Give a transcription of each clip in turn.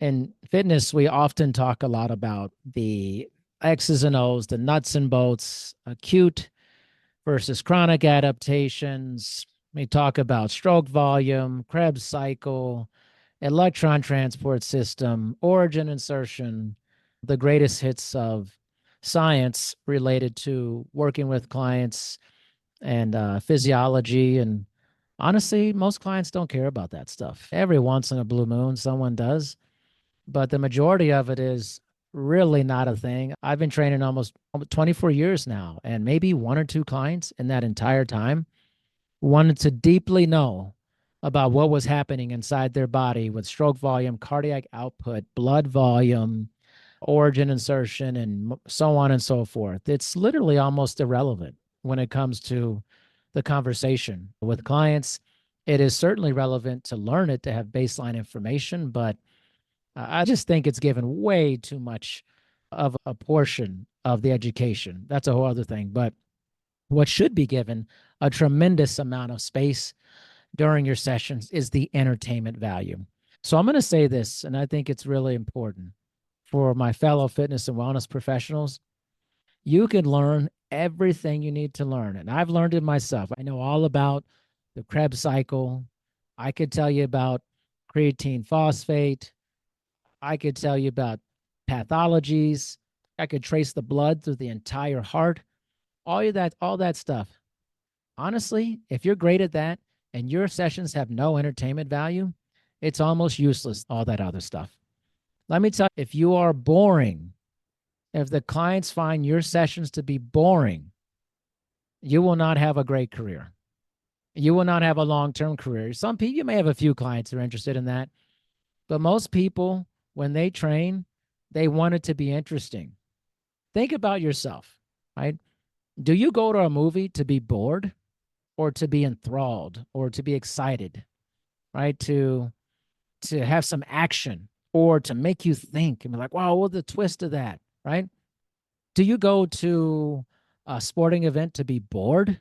In fitness, we often talk a lot about the X's and O's, the nuts and bolts, acute versus chronic adaptations. We talk about stroke volume, Krebs cycle, electron transport system, origin insertion, the greatest hits of science related to working with clients and physiology. And honestly, most clients don't care about that stuff. Every once in a blue moon, someone does, but the majority of it is really not a thing. I've been training almost 24 years now, and maybe one or two clients in that entire time wanted to deeply know about what was happening inside their body with stroke volume, cardiac output, blood volume, origin insertion, and so on and so forth. It's literally almost irrelevant when it comes to the conversation with clients. It is certainly relevant to learn it, to have baseline information, but I just think it's given way too much of a portion of the education. That's a whole other thing. But what should be given a tremendous amount of space during your sessions is the entertainment value. So I'm going to say this, and I think it's really important for my fellow fitness and wellness professionals. You can learn everything you need to learn. And I've learned it myself. I know all about the Krebs cycle. I could tell you about creatine phosphate. I could tell you about pathologies. I could trace the blood through the entire heart. All that stuff. Honestly, if you're great at that and your sessions have no entertainment value, it's almost useless, all that other stuff. Let me tell you, if you are boring, if the clients find your sessions to be boring, you will not have a great career. You will not have a long-term career. Some people, you may have a few clients who are interested in that, but most people, when they train, they want it to be interesting. Think about yourself, right? Do you go to a movie to be bored or to be enthralled or to be excited, right? To have some action or to make you think and be like, wow, what's the twist of that, right? Do you go to a sporting event to be bored,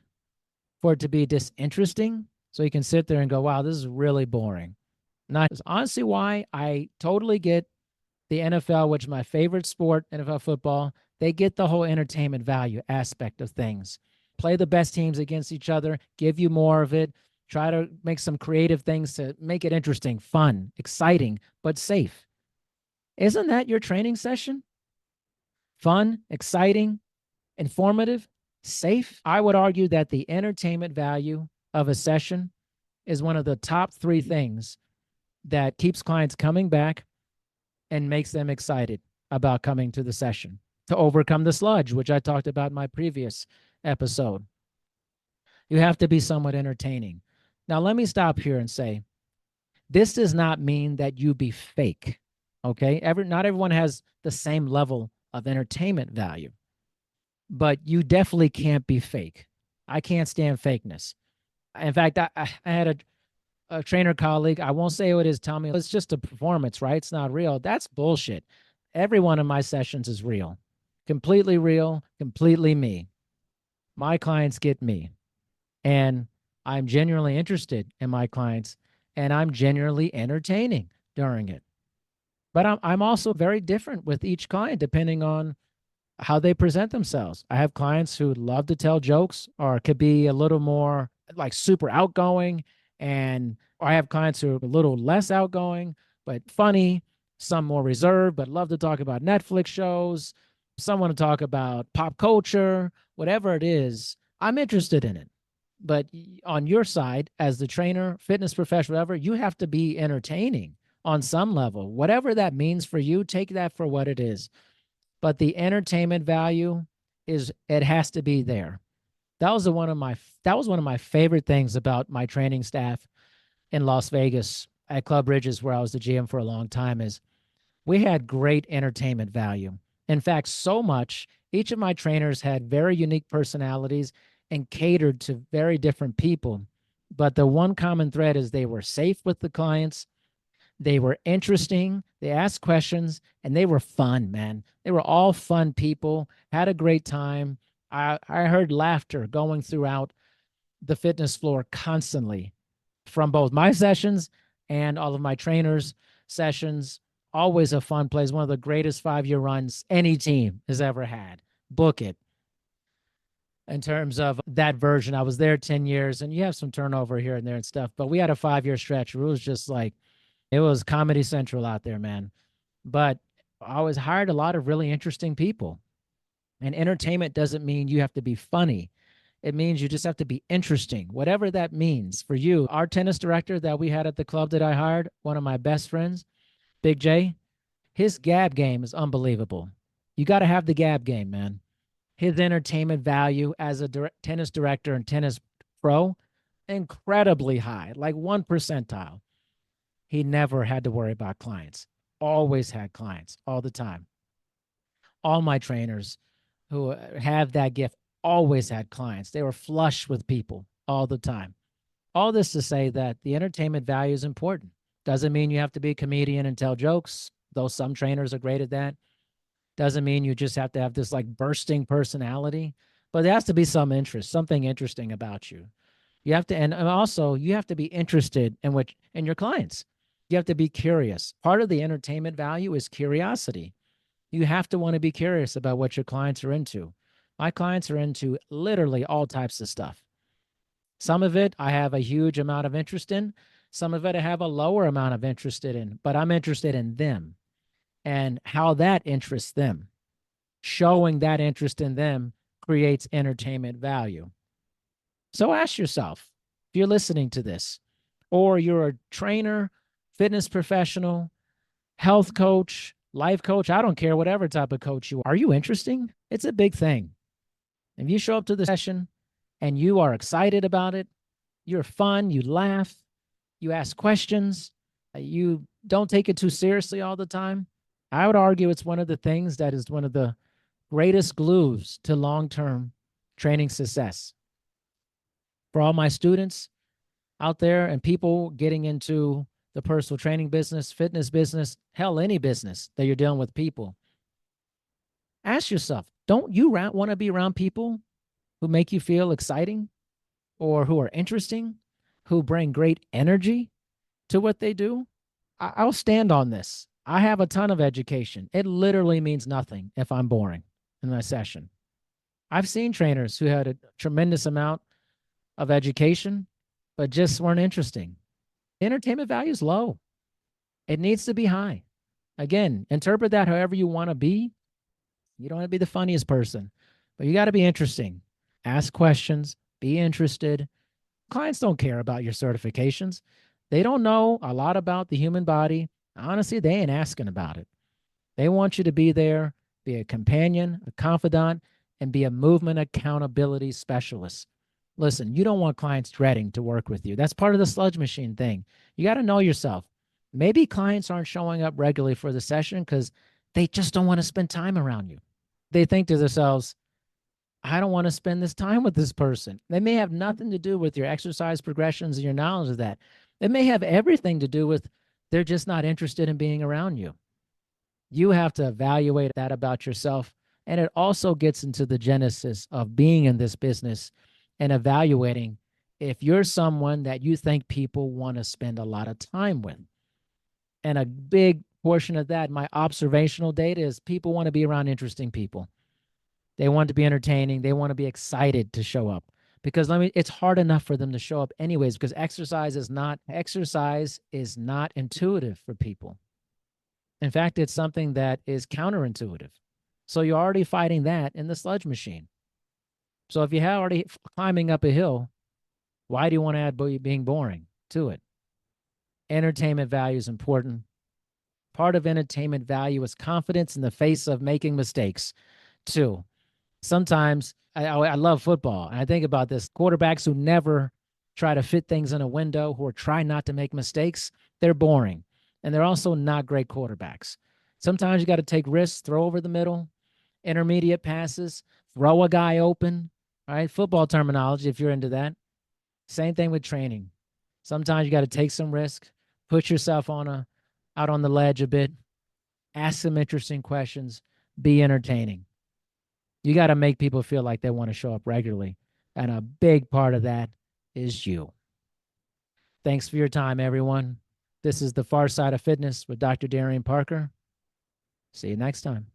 for it to be disinteresting? So you can sit there and go, wow, this is really boring. Not honestly why I totally get the NFL, which is my favorite sport, NFL football. They get the whole entertainment value aspect of things. Play the best teams against each other, give you more of it, try to make some creative things to make it interesting, fun, exciting, but safe. Isn't that your training session? Fun, exciting, informative, safe? I would argue that the entertainment value of a session is one of the top three things that keeps clients coming back and makes them excited about coming to the session to overcome the sludge, which I talked about in my previous episode. You have to be somewhat entertaining. Now, let me stop here and say this does not mean that you be fake. Okay. Not everyone has the same level of entertainment value, but you definitely can't be fake. I can't stand fakeness. In fact, I had a trainer colleague, I won't say what it is, tell me it's just a performance, right? It's not real. That's bullshit. Every one of my sessions is real, completely me. My clients get me. And I'm genuinely interested in my clients and I'm genuinely entertaining during it. But I'm also very different with each client depending on how they present themselves. I have clients who love to tell jokes or could be a little more like super outgoing, and or I have clients who are a little less outgoing but funny, some more reserved but love to talk about Netflix shows, some want to talk about pop culture, whatever it is, I'm interested in it. But on your side, as the trainer, fitness professional, whatever, you have to be entertaining on some level. Whatever that means for you, take that for what it is. But the entertainment value is it has to be there. That was one of my favorite things about my training staff in Las Vegas at Club Bridges, where I was the GM for a long time, is we had great entertainment value. In fact, so much, each of my trainers had very unique personalities and catered to very different people. But the one common thread is they were safe with the clients. They were interesting. They asked questions and they were fun, man. They were all fun people, had a great time. I heard laughter going throughout the fitness floor constantly from both my sessions and all of my trainers' sessions. Always a fun place. One of the greatest 5 year runs any team has ever had. Book it. In terms of that version, I was there 10 years and you have some turnover here and there and stuff, but we had a 5 year stretch where it was just like, it was Comedy Central out there, man. But I was hired a lot of really interesting people. And entertainment doesn't mean you have to be funny. It means you just have to be interesting, whatever that means for you. Our tennis director that we had at the club that I hired, one of my best friends, Big J, his gab game is unbelievable. You got to have the gab game, man. His entertainment value as a tennis director and tennis pro, incredibly high, like one percentile. He never had to worry about clients, always had clients all the time. All my trainers who have that gift always had clients. They were flush with people all the time. All this to say that the entertainment value is important. Doesn't mean you have to be a comedian and tell jokes, though some trainers are great at that. Doesn't mean you just have to have this like bursting personality, but there has to be some interest, something interesting about you. You have to, and also you have to be interested in your clients. You have to be curious. Part of the entertainment value is curiosity. You have to want to be curious about what your clients are into. My clients are into literally all types of stuff. Some of it I have a huge amount of interest in. Some of it I have a lower amount of interest in, but I'm interested in them and how that interests them. Showing that interest in them creates entertainment value. So ask yourself, if you're listening to this, or you're a trainer, fitness professional, health coach, life coach, I don't care, whatever type of coach you are you interesting? It's a big thing. If you show up to the session and you are excited about it, you're fun, you laugh, you ask questions, you don't take it too seriously all the time, I would argue it's one of the things that is one of the greatest glues to long-term training success. For all my students out there and people getting into the personal training business, fitness business, hell, any business that you're dealing with people, ask yourself, don't you want to be around people who make you feel exciting or who are interesting, who bring great energy to what they do? I'll stand on this. I have a ton of education. It literally means nothing if I'm boring in my session. I've seen trainers who had a tremendous amount of education, but just weren't interesting. Entertainment value is low. It needs to be high. Again, interpret that however you want to be. You don't want to be the funniest person, but you got to be interesting. Ask questions, be interested. Clients don't care about your certifications. They don't know a lot about the human body. Honestly, they ain't asking about it. They want you to be there, be a companion, a confidant, and be a movement accountability specialist. Listen, you don't want clients dreading to work with you. That's part of the sludge machine thing. You got to know yourself. Maybe clients aren't showing up regularly for the session because they just don't want to spend time around you. They think to themselves, I don't want to spend this time with this person. They may have nothing to do with your exercise progressions and your knowledge of that. It may have everything to do with they're just not interested in being around you. You have to evaluate that about yourself. And it also gets into the genesis of being in this business and evaluating if you're someone that you think people want to spend a lot of time with. And a big portion of that, my observational data, is people want to be around interesting people. They want to be entertaining. They want to be excited to show up because it's hard enough for them to show up anyways because exercise is not intuitive for people. In fact, it's something that is counterintuitive. So you're already fighting that in the sludge machine. So if you're already climbing up a hill, why do you want to add being boring to it? Entertainment value is important. Part of entertainment value is confidence in the face of making mistakes, too. Sometimes I love football, and I think about this. Quarterbacks who never try to fit things in a window, who are trying not to make mistakes, they're boring. And they're also not great quarterbacks. Sometimes you got to take risks, throw over the middle, intermediate passes, throw a guy open, right? Football terminology, if you're into that. Same thing with training. Sometimes you got to take some risk, put yourself out on the ledge a bit, ask some interesting questions, be entertaining. You got to make people feel like they want to show up regularly. And a big part of that is you. Thanks for your time, everyone. This is The Far Side of Fitness with Dr. Darian Parker. See you next time.